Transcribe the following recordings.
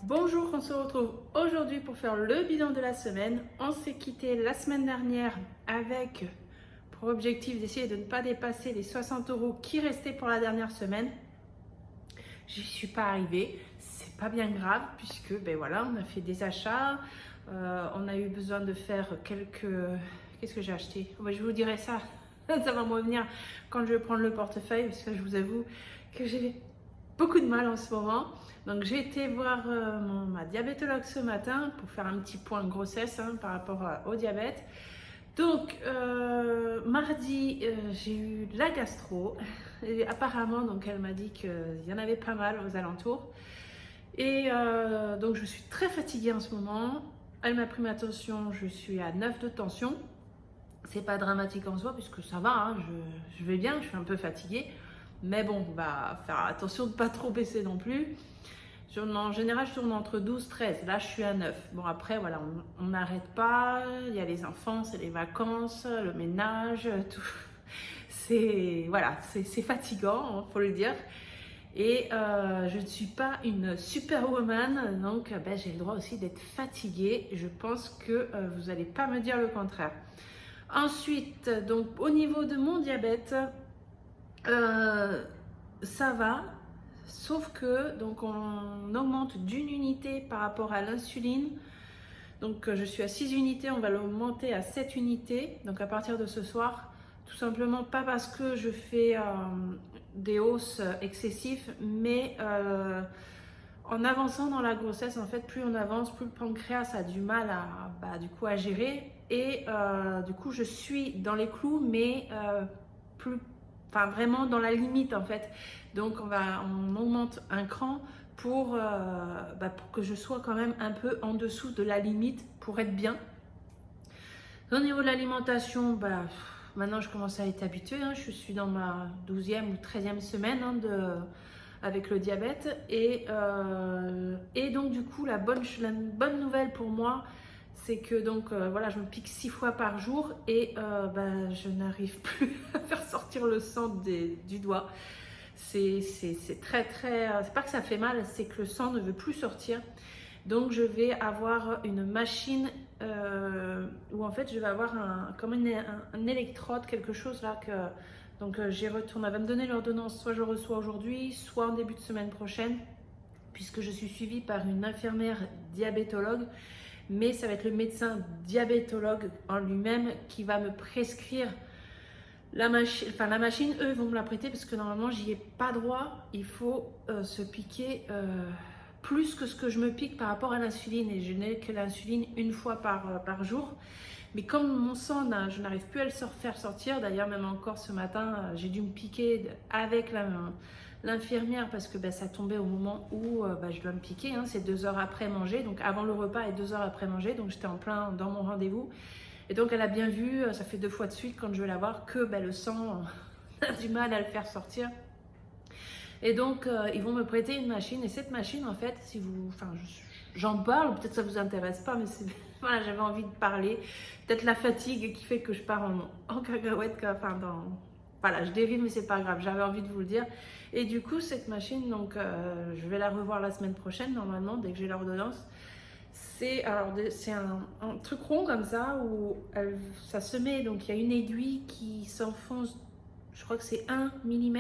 Bonjour, on se retrouve aujourd'hui pour faire le bilan de la semaine. On s'est quitté la semaine dernière avec pour objectif d'essayer de ne pas dépasser les 60 € qui restaient pour la dernière semaine. J'y suis pas arrivée, c'est pas bien grave puisque ben voilà, on a fait des achats, on a eu besoin de faire quelques... Qu'est-ce que j'ai acheté? Je vous dirai ça, ça va me revenir quand je vais prendre le portefeuille parce que je vous avoue que j'ai beaucoup de mal en ce moment. Donc j'ai été voir ma diabétologue ce matin pour faire un petit point de grossesse par rapport au diabète. Donc mardi j'ai eu de la gastro et apparemment donc elle m'a dit qu'il y en avait pas mal aux alentours et donc je suis très fatiguée en ce moment. Elle m'a pris ma tension, je suis à 9 de tension. C'est pas dramatique en soi puisque ça va, je vais bien, je suis un peu fatiguée. Mais bon, on va faire attention de ne pas trop baisser non plus. En général, je tourne entre 12 et 13. Là, je suis à 9. Bon, après, voilà, on n'arrête pas. Il y a les enfants, c'est les vacances, le ménage, tout. Voilà, c'est fatigant, il faut le dire. Et je ne suis pas une superwoman, donc ben, j'ai le droit aussi d'être fatiguée. Je pense que vous n'allez pas me dire le contraire. Ensuite, donc, au niveau de mon diabète, ça va, sauf que donc on augmente d'une unité par rapport à l'insuline. Donc je suis à 6 unités, on va l'augmenter à 7 unités. Donc à partir de ce soir, tout simplement pas parce que je fais des hausses excessives, mais en avançant dans la grossesse, en fait, plus on avance, plus le pancréas a du mal à gérer. Et du coup, je suis dans les clous, mais vraiment dans la limite en fait. Donc on augmente un cran pour que je sois quand même un peu en dessous de la limite pour être bien. Au niveau de l'alimentation, maintenant je commence à être habituée, je suis dans ma 12e ou 13e semaine avec le diabète et donc du coup la bonne nouvelle pour moi, c'est que donc voilà, je me pique 6 fois par jour et je n'arrive plus à faire sortir le sang du doigt. C'est très très, c'est pas que ça fait mal, c'est que le sang ne veut plus sortir. Donc je vais avoir une machine où en fait je vais avoir un électrode, quelque chose là que donc j'y retourne. Elle va me donner l'ordonnance, soit je reçois aujourd'hui, soit en début de semaine prochaine, puisque je suis suivie par une infirmière diabétologue. Mais ça va être le médecin diabétologue en lui-même qui va me prescrire la machine. Enfin, la machine, eux, vont me la prêter parce que normalement, j'y ai pas droit. Il faut se piquer plus que ce que je me pique par rapport à l'insuline. Et je n'ai que l'insuline une fois par jour. Mais comme mon sang, je n'arrive plus à le faire sortir. D'ailleurs, même encore ce matin, j'ai dû me piquer avec l'infirmière parce que ça tombait au moment où je dois me piquer. C'est 2 heures après manger, donc avant le repas et 2 heures après manger. Donc j'étais en plein dans mon rendez-vous. Et donc elle a bien vu, ça fait 2 fois de suite quand je vais la voir, que le sang a du mal à le faire sortir. Et donc ils vont me prêter une machine. Et cette machine, en fait, j'en parle, peut-être ça vous intéresse pas, mais voilà, j'avais envie de parler. Peut-être la fatigue qui fait que je pars en cacahuète, voilà, je dérive, mais c'est pas grave, j'avais envie de vous le dire. Et du coup, cette machine, donc, je vais la revoir la semaine prochaine, normalement, dès que j'ai l'ordonnance. C'est un truc rond comme ça, où ça se met, donc il y a une aiguille qui s'enfonce, je crois que c'est 1 mm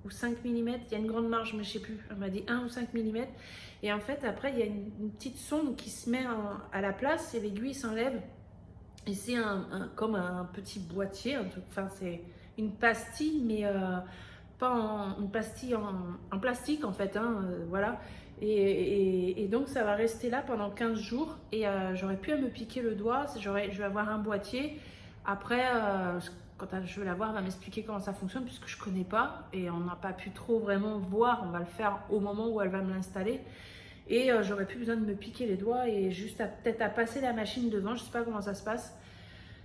ou 5 mm, il y a une grande marge, mais je sais plus, elle m'a dit 1 ou 5 mm. Et en fait, après, il y a une petite sonde qui se met à la place et l'aiguille s'enlève. Et c'est comme un petit boîtier, c'est une pastille, mais pas une pastille en plastique en fait, voilà. Et donc ça va rester là pendant 15 jours et j'aurais pu me piquer le doigt, je vais avoir un boîtier. Après, quand je vais la voir, elle va m'expliquer comment ça fonctionne puisque je connais pas et on n'a pas pu trop vraiment voir, on va le faire au moment où elle va me l'installer. Et j'aurais plus besoin de me piquer les doigts et juste peut-être à passer la machine devant, je sais pas comment ça se passe.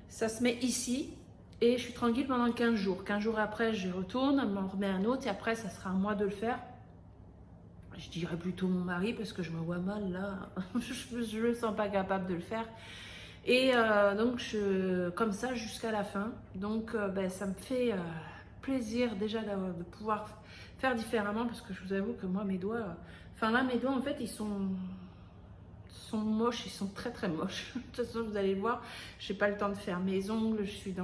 Ça se met ici et je suis tranquille pendant 15 jours. 15 jours après, je retourne, elle m'en remet un autre et après, ça sera à moi de le faire. Je dirais plutôt mon mari parce que je me vois mal là, je ne me sens pas capable de le faire. Et donc, comme ça jusqu'à la fin. Donc, ça me fait plaisir déjà de pouvoir faire différemment parce que je vous avoue que moi, mes doigts, en fait, ils sont sont moches, ils sont très très moches. De toute façon, vous allez voir, j'ai pas le temps de faire mes ongles, je suis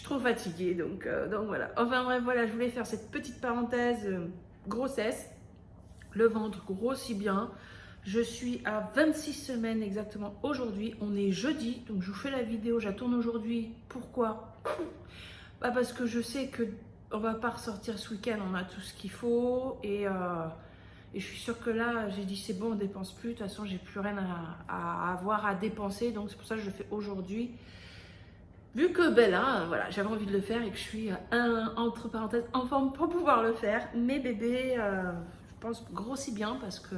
trop fatiguée, donc voilà. Enfin bref, voilà, je voulais faire cette petite parenthèse grossesse. Le ventre grossit bien. Je suis à 26 semaines exactement aujourd'hui. On est jeudi, donc je vous fais la vidéo, je la tourne aujourd'hui. Pourquoi? Bah parce que je sais que on va pas ressortir ce week-end, on a tout ce qu'il faut et je suis sûre que là, j'ai dit c'est bon, on dépense plus. De toute façon, j'ai plus rien à avoir à dépenser, donc c'est pour ça que je le fais aujourd'hui. Vu que ben là, voilà, j'avais envie de le faire et que je suis entre parenthèses en forme pour pouvoir le faire. Mes bébés, je pense, grossit bien parce que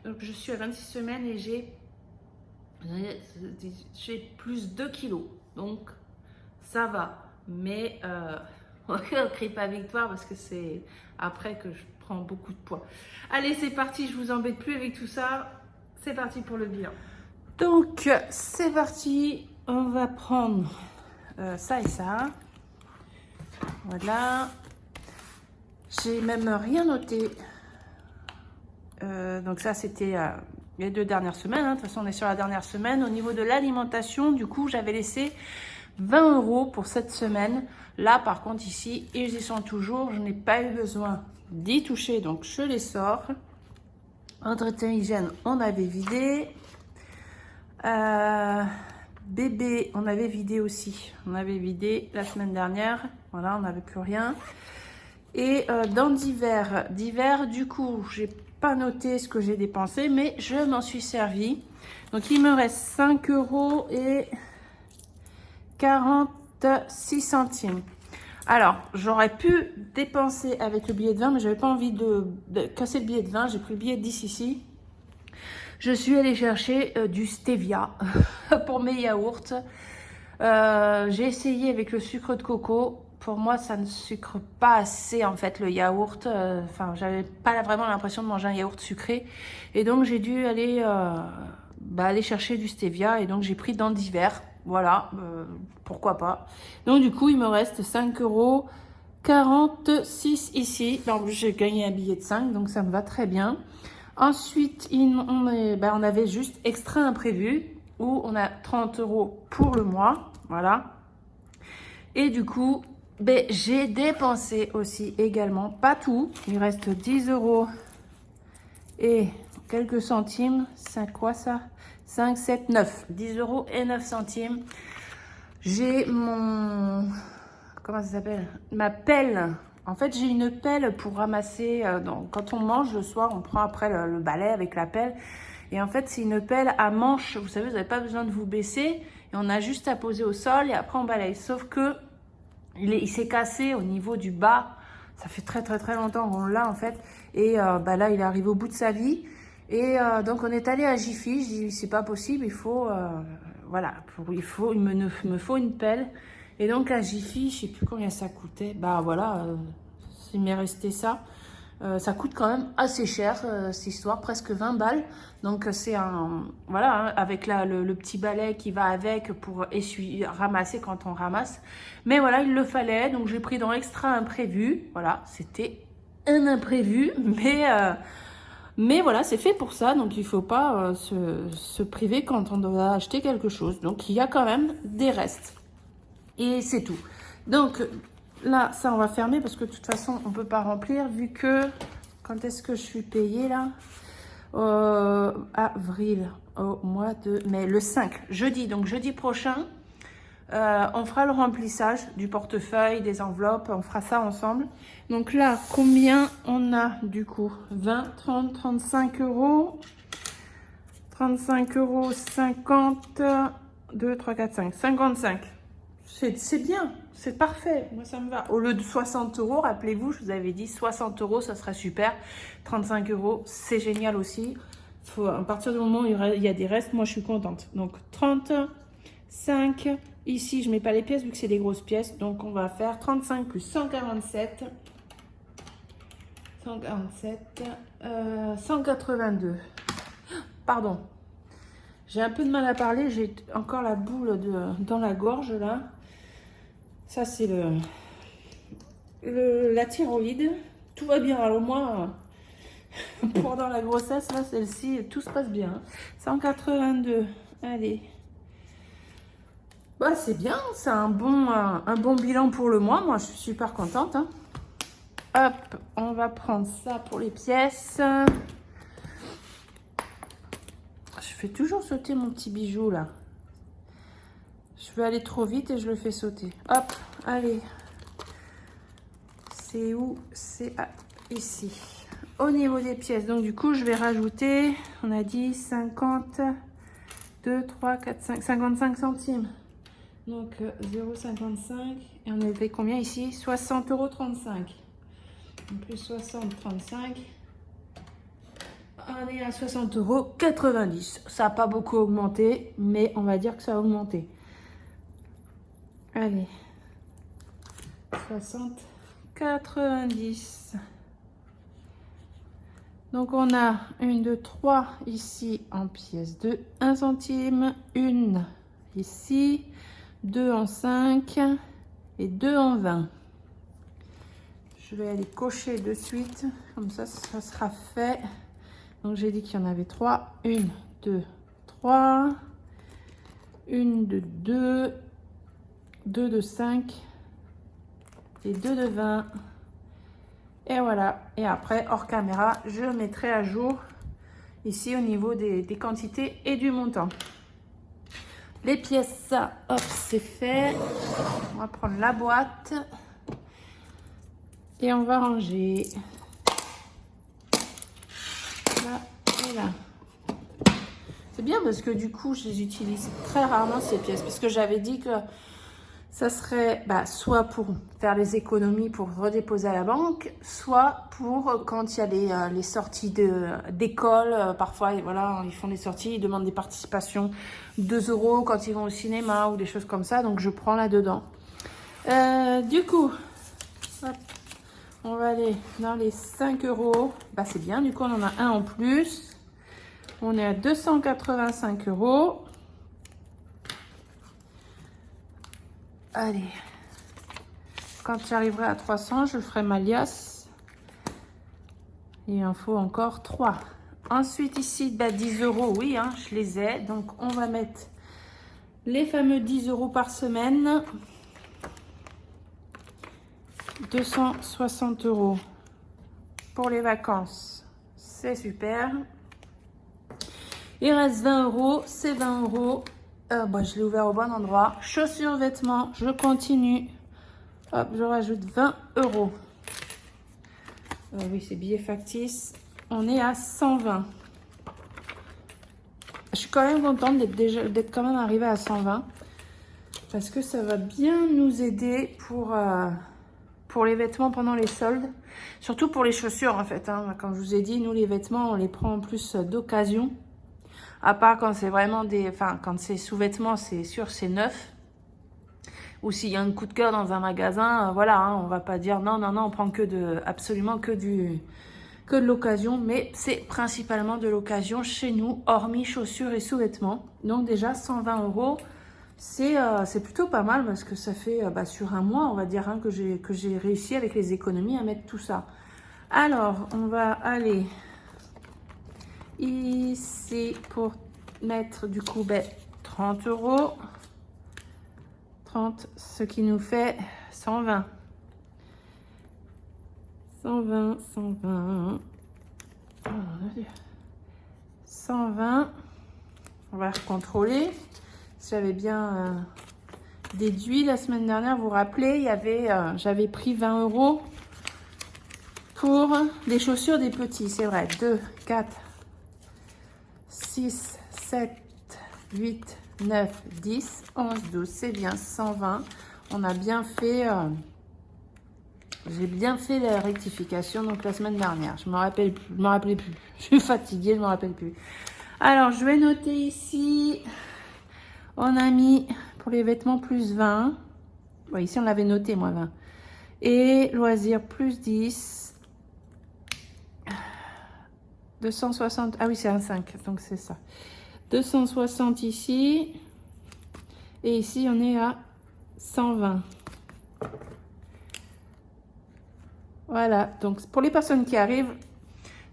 donc, je suis à 26 semaines et j'ai plus 2 kilos. Donc ça va. Mais on ne crie pas victoire parce que c'est après que je prends beaucoup de poids. Allez, c'est parti, je vous embête plus avec tout ça. C'est parti pour le bilan. Donc, c'est parti. On va prendre ça et ça. Voilà. J'ai même rien noté. Donc ça, c'était les 2 dernières semaines. Hein. De toute façon, on est sur la dernière semaine. Au niveau de l'alimentation, du coup, j'avais laissé 20 € pour cette semaine. Là, par contre, ici, ils y sont toujours. Je n'ai pas eu besoin d'y toucher, donc je les sors. Entretien hygiène, on avait vidé. Bébé, on avait vidé aussi. On avait vidé la semaine dernière. Voilà, on n'avait plus rien. Et dans divers, du coup, j'ai pas noté ce que j'ai dépensé, mais je m'en suis servi. Donc, il me reste 5 € et 46 centimes. Alors, j'aurais pu dépenser avec le billet de 20, mais j'avais pas envie de casser le billet de 20. J'ai pris le billet de 10 ici. Je suis allée chercher du stevia pour mes yaourts. J'ai essayé avec le sucre de coco. Pour moi, ça ne sucre pas assez en fait le yaourt. Enfin, j'avais pas vraiment l'impression de manger un yaourt sucré. Et donc, j'ai dû aller, aller chercher du stevia. Et donc, j'ai pris dans divers. Voilà, pourquoi pas. Donc, du coup, il me reste 5,46 € ici. Donc, j'ai gagné un billet de 5, donc ça me va très bien. Ensuite, on avait juste extra imprévu où on a 30 € pour le mois. Voilà. Et du coup, j'ai dépensé aussi également, pas tout. Il reste 10 € et quelques centimes. C'est quoi ça? 5, 7, 9. 10 € et 9 centimes. J'ai mon... Comment ça s'appelle? Ma pelle. En fait, j'ai une pelle pour ramasser. Donc, quand on mange le soir, on prend après le balai avec la pelle. Et en fait, c'est une pelle à manche. Vous savez, vous n'avez pas besoin de vous baisser. Et on a juste à poser au sol et après on balaye. Sauf que il s'est cassé au niveau du bas. Ça fait très très très longtemps qu'on l'a en fait. Et là, il est arrivé au bout de sa vie. Et donc, on est allé à Jiffy. Je dis, c'est pas possible, il faut... voilà, il me faut une pelle. Et donc, à Jiffy, je sais plus combien ça coûtait. Bah voilà, il m'est resté ça. Ça coûte quand même assez cher, cette histoire, presque 20 balles. Donc, c'est un... Voilà, hein, avec le petit balai qui va avec pour essuyer, ramasser quand on ramasse. Mais voilà, il le fallait. Donc, j'ai pris dans extra imprévu. Voilà, c'était un imprévu, mais voilà, c'est fait pour ça, donc il ne faut pas se priver quand on doit acheter quelque chose. Donc, il y a quand même des restes. Et c'est tout. Donc, là, ça, on va fermer parce que de toute façon, on ne peut pas remplir vu que... Quand est-ce que je suis payée, là? Avril, au mois de mai, le 5, jeudi. Donc, jeudi prochain, on fera le remplissage du portefeuille, des enveloppes. On fera ça ensemble. Donc là, combien on a du coup? 20, 30, 35 €. 35 €, 50, 2, 3, 4, 5. 55. C'est bien, c'est parfait. Moi, ça me va. Au lieu de 60 €, rappelez-vous, je vous avais dit 60 €, ça serait super. 35 €, c'est génial aussi. À partir du moment où il y a des restes, moi, je suis contente. Donc, 35. Ici, je ne mets pas les pièces vu que c'est des grosses pièces. Donc, on va faire 35 plus 147. 182. Pardon. J'ai un peu de mal à parler. J'ai encore la boule dans la gorge, là. Ça, c'est la thyroïde. Tout va bien. Alors, moi, Pendant la grossesse, là, celle-ci, tout se passe bien. 182, allez. Bah, c'est bien, c'est un bon bilan pour le mois. Moi, je suis super contente. Hein. Hop, on va prendre ça pour les pièces. Je fais toujours sauter mon petit bijou, là. Je vais aller trop vite et je le fais sauter. Hop, allez. C'est où? C'est ici. Au niveau des pièces, donc du coup, je vais rajouter, on a dit 50, 2, 3, 4, 5, 55 centimes. Donc 0,55. Et on avait combien ici? 60,35 €. En plus 60, 35. On est à 60,90 €. Ça n'a pas beaucoup augmenté, mais on va dire que ça a augmenté. Allez. 60, 90. Donc on a 1, 2, 3 ici en pièces de 1 centime, une ici, 2 en 5 et 2 en 20. Je vais aller cocher de suite, comme ça sera fait. Donc j'ai dit qu'il y en avait 3, 1, 2, 3, 1 de 2, 2 de 5 et 2 de 20. Et voilà, et après hors caméra je mettrai à jour ici au niveau des quantités et du montant. Les pièces, ça, hop, c'est fait. On va prendre la boîte et on va ranger là et là. C'est bien parce que du coup je les utilise très rarement ces pièces, parce que j'avais dit que ça serait soit pour faire les économies pour redéposer à la banque, soit pour quand il y a les sorties d'école. Parfois, voilà, ils font des sorties, ils demandent des participations 2 € quand ils vont au cinéma ou des choses comme ça. Donc, je prends là-dedans. Du coup, hop, on va aller dans les 5 €. C'est bien, du coup, on en a un en plus. On est à 285 €. Allez, quand j'arriverai à 300, je ferai ma liasse. Il en faut encore 3. Ensuite, ici, 10 €, oui, hein, je les ai. Donc, on va mettre les fameux 10 € par semaine. 260 € pour les vacances. C'est super. Il reste 20 €, c'est 20 €. Je l'ai ouvert au bon endroit. Chaussures, vêtements, je continue. Hop, je rajoute 20 €. Oui, c'est billets factices. On est à 120. Je suis quand même contente d'être quand même arrivée à 120. Parce que ça va bien nous aider pour les vêtements pendant les soldes. Surtout pour les chaussures, en fait. Hein. Comme je vous ai dit, nous, les vêtements, on les prend en plus d'occasion. À part quand c'est vraiment quand c'est sous-vêtements, c'est sûr, c'est neuf. Ou s'il y a un coup de cœur dans un magasin, voilà, hein, on va pas dire non, on prend absolument que de l'occasion. Mais c'est principalement de l'occasion chez nous, hormis chaussures et sous-vêtements. Donc déjà, 120 €, c'est plutôt pas mal parce que ça fait sur un mois, on va dire, hein, que j'ai réussi avec les économies à mettre tout ça. Alors, on va aller ici pour mettre du coup 30 €. 30, ce qui nous fait 120. 120, 120. Oh mon Dieu. 120. On va recontrôler. J'avais bien déduit la semaine dernière, vous vous rappelez, j'avais pris 20 € pour les chaussures des petits. C'est vrai. 2, 4, 6, 7, 8, 9, 10, 11, 12. C'est bien 120. On a bien fait... j'ai bien fait la rectification donc la semaine dernière. Je me rappelais plus. Je suis fatiguée, je me rappelle plus. Alors, je vais noter ici. On a mis pour les vêtements plus 20. Bon, ici, on l'avait noté, moi, 20. Et loisirs plus 10. 260. Ah oui, c'est un 5, donc c'est ça. 260 ici. Et ici, on est à 120. Voilà, donc pour les personnes qui arrivent,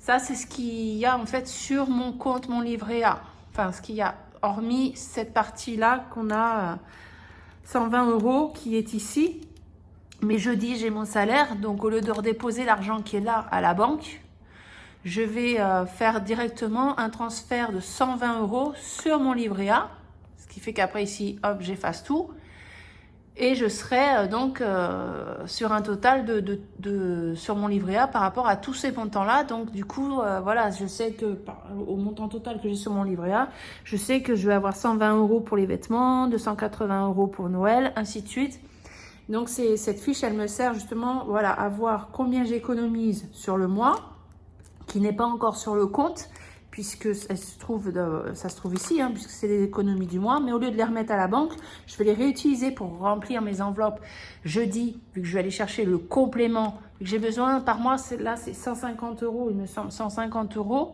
Ça, c'est ce qu'il y a en fait sur mon compte, mon livret A. Enfin, ce qu'il y a, hormis cette partie-là qu'on a 120 € qui est ici. Mais jeudi, j'ai mon salaire. Donc, au lieu de redéposer l'argent qui est là à la banque, je vais faire directement un transfert de 120 € sur mon livret A. Ce qui fait qu'après ici, hop, j'efface tout. Et je serai donc sur un total sur mon livret A par rapport à tous ces montants-là. Donc du coup, voilà, je sais que au montant total que j'ai sur mon livret A, je sais que je vais avoir 120 € pour les vêtements, 280 € pour Noël, ainsi de suite. Donc cette fiche, elle me sert justement, voilà, à voir combien j'économise sur le mois, qui n'est pas encore sur le compte, puisque ça se trouve ici, hein, puisque c'est les économies du mois. Mais au lieu de les remettre à la banque, je vais les réutiliser pour remplir mes enveloppes jeudi, vu que je vais aller chercher le complément, vu que j'ai besoin par mois, là c'est 150 €, il me semble, 150 €.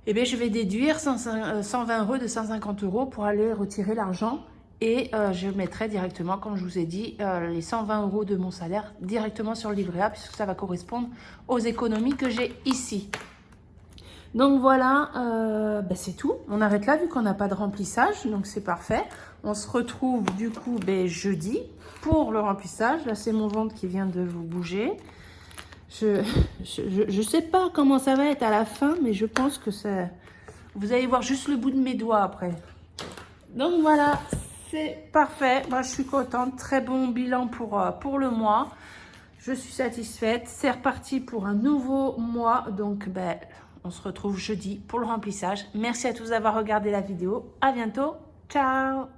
Et bien je vais déduire 120 € de 150 € pour aller retirer l'argent. Et je mettrai directement, comme je vous ai dit, les 120 € de mon salaire directement sur le livret A, puisque ça va correspondre aux économies que j'ai ici. Donc voilà, c'est tout. On arrête là vu qu'on n'a pas de remplissage, donc c'est parfait. On se retrouve du coup jeudi pour le remplissage. Là, c'est mon ventre qui vient de vous bouger. Je sais pas comment ça va être à la fin, mais je pense que ça... Vous allez voir juste le bout de mes doigts après. Donc voilà, c'est parfait. Moi, je suis contente. Très bon bilan pour le mois. Je suis satisfaite. C'est reparti pour un nouveau mois. Donc, on se retrouve jeudi pour le remplissage. Merci à tous d'avoir regardé la vidéo. À bientôt. Ciao!